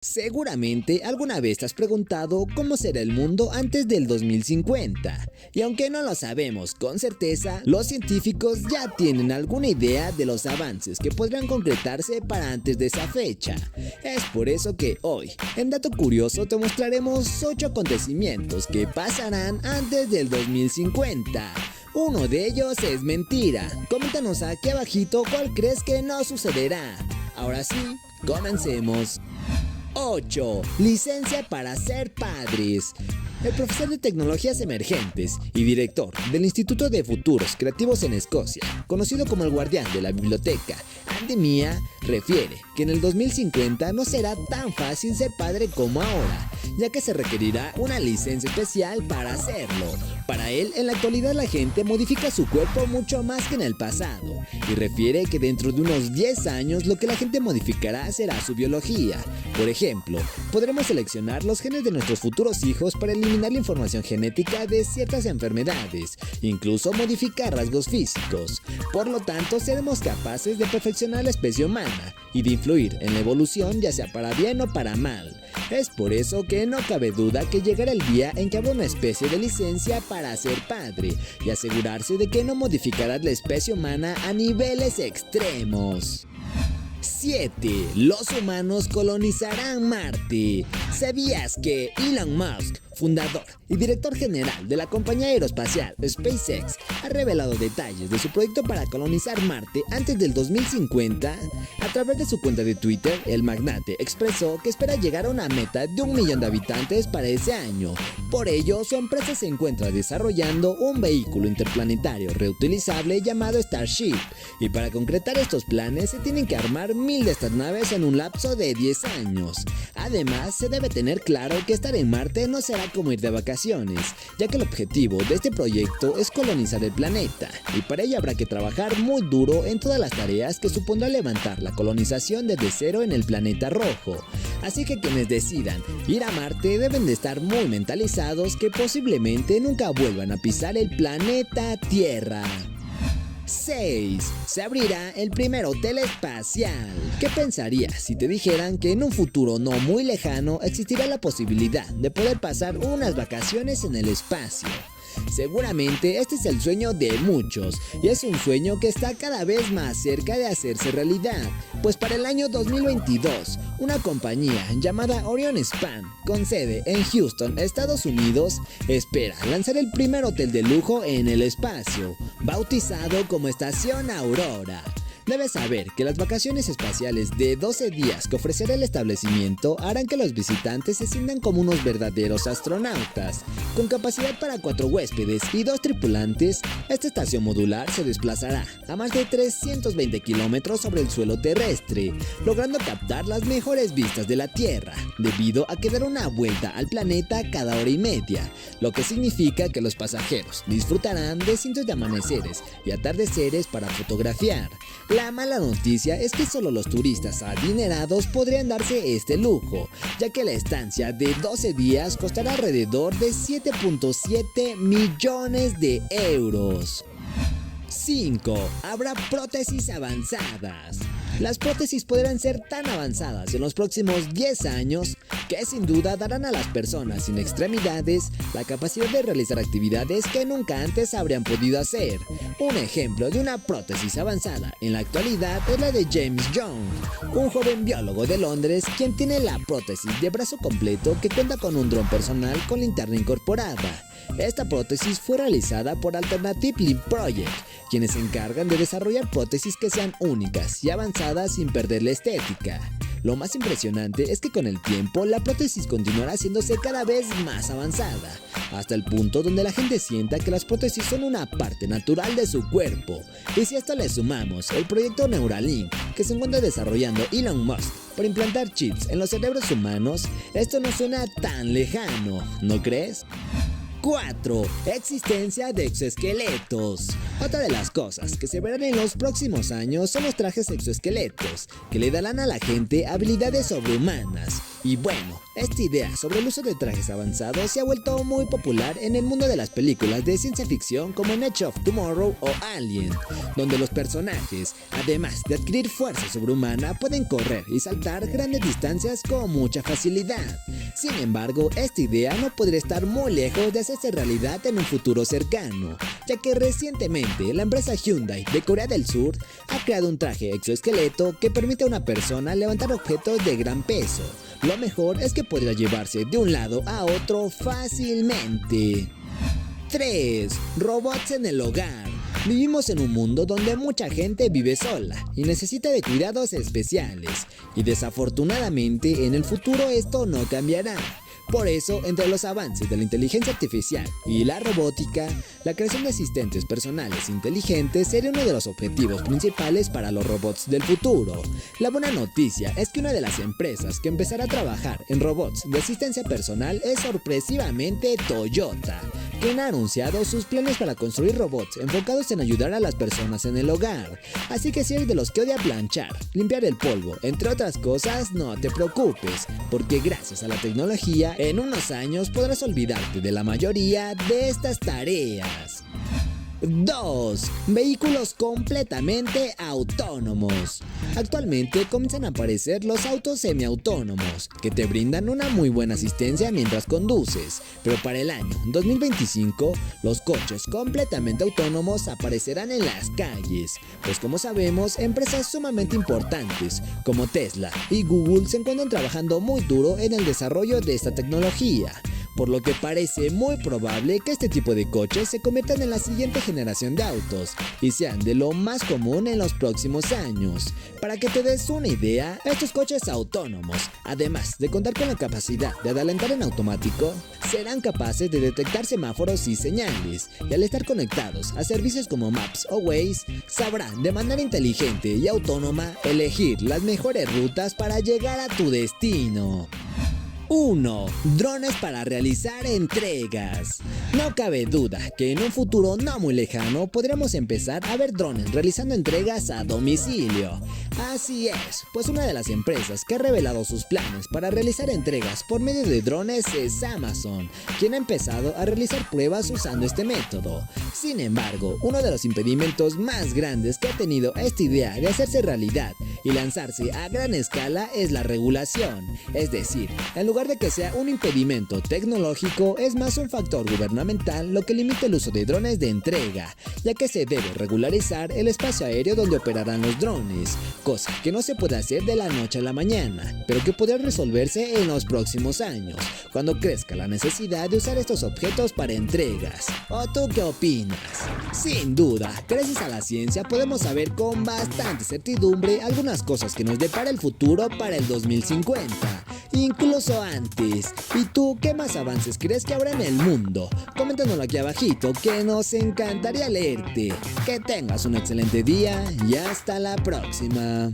Seguramente alguna vez te has preguntado cómo será el mundo antes del 2050, y aunque no lo sabemos con certeza, los científicos ya tienen alguna idea de los avances que podrán concretarse para antes de esa fecha. Es por eso que hoy, en Dato Curioso, te mostraremos 8 acontecimientos que pasarán antes del 2050. Uno de ellos es mentira. Coméntanos aquí abajito cuál crees que no sucederá. Ahora sí, comencemos. 8. Licencia para ser padres. El profesor de Tecnologías Emergentes y director del Instituto de Futuros Creativos en Escocia, conocido como el guardián de la biblioteca, Andy Mia, refiere que en el 2050 no será tan fácil ser padre como ahora, ya que se requerirá una licencia especial para hacerlo. Para él, en la actualidad la gente modifica su cuerpo mucho más que en el pasado, y refiere que dentro de unos 10 años lo que la gente modificará será su biología. Por ejemplo, podremos seleccionar los genes de nuestros futuros hijos para eliminar la información genética de ciertas enfermedades, incluso modificar rasgos físicos. Por lo tanto, seremos capaces de perfeccionar la especie humana y de influir en la evolución, ya sea para bien o para mal. Es por eso que no cabe duda que llegará el día en que habrá una especie de licencia para ser padre y asegurarse de que no modificarás la especie humana a niveles extremos. 7. Los humanos colonizarán Marte. ¿Sabías que Elon Musk, fundador y director general de la compañía aeroespacial SpaceX, ha revelado detalles de su proyecto para colonizar Marte antes del 2050? A través de su cuenta de Twitter, el magnate expresó que espera llegar a una meta de 1 millón de habitantes para ese año. Por ello, su empresa se encuentra desarrollando un vehículo interplanetario reutilizable llamado Starship, y para concretar estos planes se tienen que armar 1000 de estas naves en un lapso de 10 años. Además, se debe tener claro que estar en Marte no será como ir de vacaciones, ya que el objetivo de este proyecto es colonizar el planeta, y para ello habrá que trabajar muy duro en todas las tareas que supondrá levantar la colonización desde cero en el planeta rojo. Así que quienes decidan ir a Marte deben de estar muy mentalizados que posiblemente nunca vuelvan a pisar el planeta Tierra. 6. Se abrirá el primer hotel espacial. ¿Qué pensarías si te dijeran que en un futuro no muy lejano existirá la posibilidad de poder pasar unas vacaciones en el espacio? Seguramente este es el sueño de muchos, y es un sueño que está cada vez más cerca de hacerse realidad, pues para el año 2022, una compañía llamada Orion Span, con sede en Houston, Estados Unidos, espera lanzar el primer hotel de lujo en el espacio, bautizado como Estación Aurora. Debes saber que las vacaciones espaciales de 12 días que ofrecerá el establecimiento harán que los visitantes se sientan como unos verdaderos astronautas. Con capacidad para 4 huéspedes y 2 tripulantes, esta estación modular se desplazará a más de 320 kilómetros sobre el suelo terrestre, logrando captar las mejores vistas de la Tierra, debido a que dará una vuelta al planeta cada hora y media, lo que significa que los pasajeros disfrutarán de cientos de amaneceres y atardeceres para fotografiar. La mala noticia es que solo los turistas adinerados podrían darse este lujo, ya que la estancia de 12 días costará alrededor de 7.7 millones de euros. 5. Habrá prótesis avanzadas. Las prótesis podrán ser tan avanzadas en los próximos 10 años que sin duda darán a las personas sin extremidades la capacidad de realizar actividades que nunca antes habrían podido hacer. Un ejemplo de una prótesis avanzada en la actualidad es la de James Young, un joven biólogo de Londres quien tiene la prótesis de brazo completo que cuenta con un dron personal con linterna incorporada. Esta prótesis fue realizada por Alternative Limb Project, quienes se encargan de desarrollar prótesis que sean únicas y avanzadas sin perder la estética. Lo más impresionante es que con el tiempo la prótesis continuará haciéndose cada vez más avanzada, hasta el punto donde la gente sienta que las prótesis son una parte natural de su cuerpo. Y si a esto le sumamos el proyecto Neuralink que se encuentra desarrollando Elon Musk para implantar chips en los cerebros humanos, esto no suena tan lejano, ¿no crees? 4. Existencia de exoesqueletos. Otra de las cosas que se verán en los próximos años son los trajes exoesqueletos, que le darán a la gente habilidades sobrehumanas. Y bueno, esta idea sobre el uso de trajes avanzados se ha vuelto muy popular en el mundo de las películas de ciencia ficción como Edge of Tomorrow o Alien, donde los personajes, además de adquirir fuerza sobrehumana, pueden correr y saltar grandes distancias con mucha facilidad. Sin embargo, esta idea no podría estar muy lejos de hacerse realidad en un futuro cercano, ya que recientemente la empresa Hyundai de Corea del Sur ha creado un traje exoesqueleto que permite a una persona levantar objetos de gran peso. Lo mejor es que podría llevarse de un lado a otro fácilmente. 3. Robots en el hogar. Vivimos en un mundo donde mucha gente vive sola y necesita de cuidados especiales, y desafortunadamente en el futuro esto no cambiará. Por eso, entre los avances de la inteligencia artificial y la robótica, la creación de asistentes personales inteligentes sería uno de los objetivos principales para los robots del futuro. La buena noticia es que una de las empresas que empezará a trabajar en robots de asistencia personal es sorpresivamente Toyota, quien ha anunciado sus planes para construir robots enfocados en ayudar a las personas en el hogar. Así que si eres de los que odia planchar, limpiar el polvo, entre otras cosas, no te preocupes, porque gracias a la tecnología, en unos años podrás olvidarte de la mayoría de estas tareas. 2. Vehículos completamente autónomos. Actualmente comienzan a aparecer los autos semiautónomos, que te brindan una muy buena asistencia mientras conduces, pero para el año 2025 los coches completamente autónomos aparecerán en las calles, pues como sabemos, empresas sumamente importantes como Tesla y Google se encuentran trabajando muy duro en el desarrollo de esta tecnología, por lo que parece muy probable que este tipo de coches se conviertan en la siguiente generación de autos y sean de lo más común en los próximos años. Para que te des una idea, estos coches autónomos, además de contar con la capacidad de adelantar en automático, serán capaces de detectar semáforos y señales, y al estar conectados a servicios como Maps o Waze, sabrán de manera inteligente y autónoma elegir las mejores rutas para llegar a tu destino. 1. Drones para realizar entregas. No cabe duda que en un futuro no muy lejano podremos empezar a ver drones realizando entregas a domicilio. Así es, pues una de las empresas que ha revelado sus planes para realizar entregas por medio de drones es Amazon, quien ha empezado a realizar pruebas usando este método. Sin embargo, uno de los impedimentos más grandes que ha tenido esta idea de hacerse realidad y lanzarse a gran escala es la regulación. Es decir, en lugar de que sea un impedimento tecnológico, es más un factor gubernamental lo que limita el uso de drones de entrega, ya que se debe regularizar el espacio aéreo donde operarán los drones, cosa que no se puede hacer de la noche a la mañana, pero que podría resolverse en los próximos años, cuando crezca la necesidad de usar estos objetos para entregas. ¿O tú qué opinas? Sin duda, gracias a la ciencia podemos saber con bastante certidumbre algunas cosas que nos depara el futuro para el 2050, incluso antes. ¿Y tú qué más avances crees que habrá en el mundo? Coméntanoslo aquí abajito, que nos encantaría leerte. Que tengas un excelente día y hasta la próxima.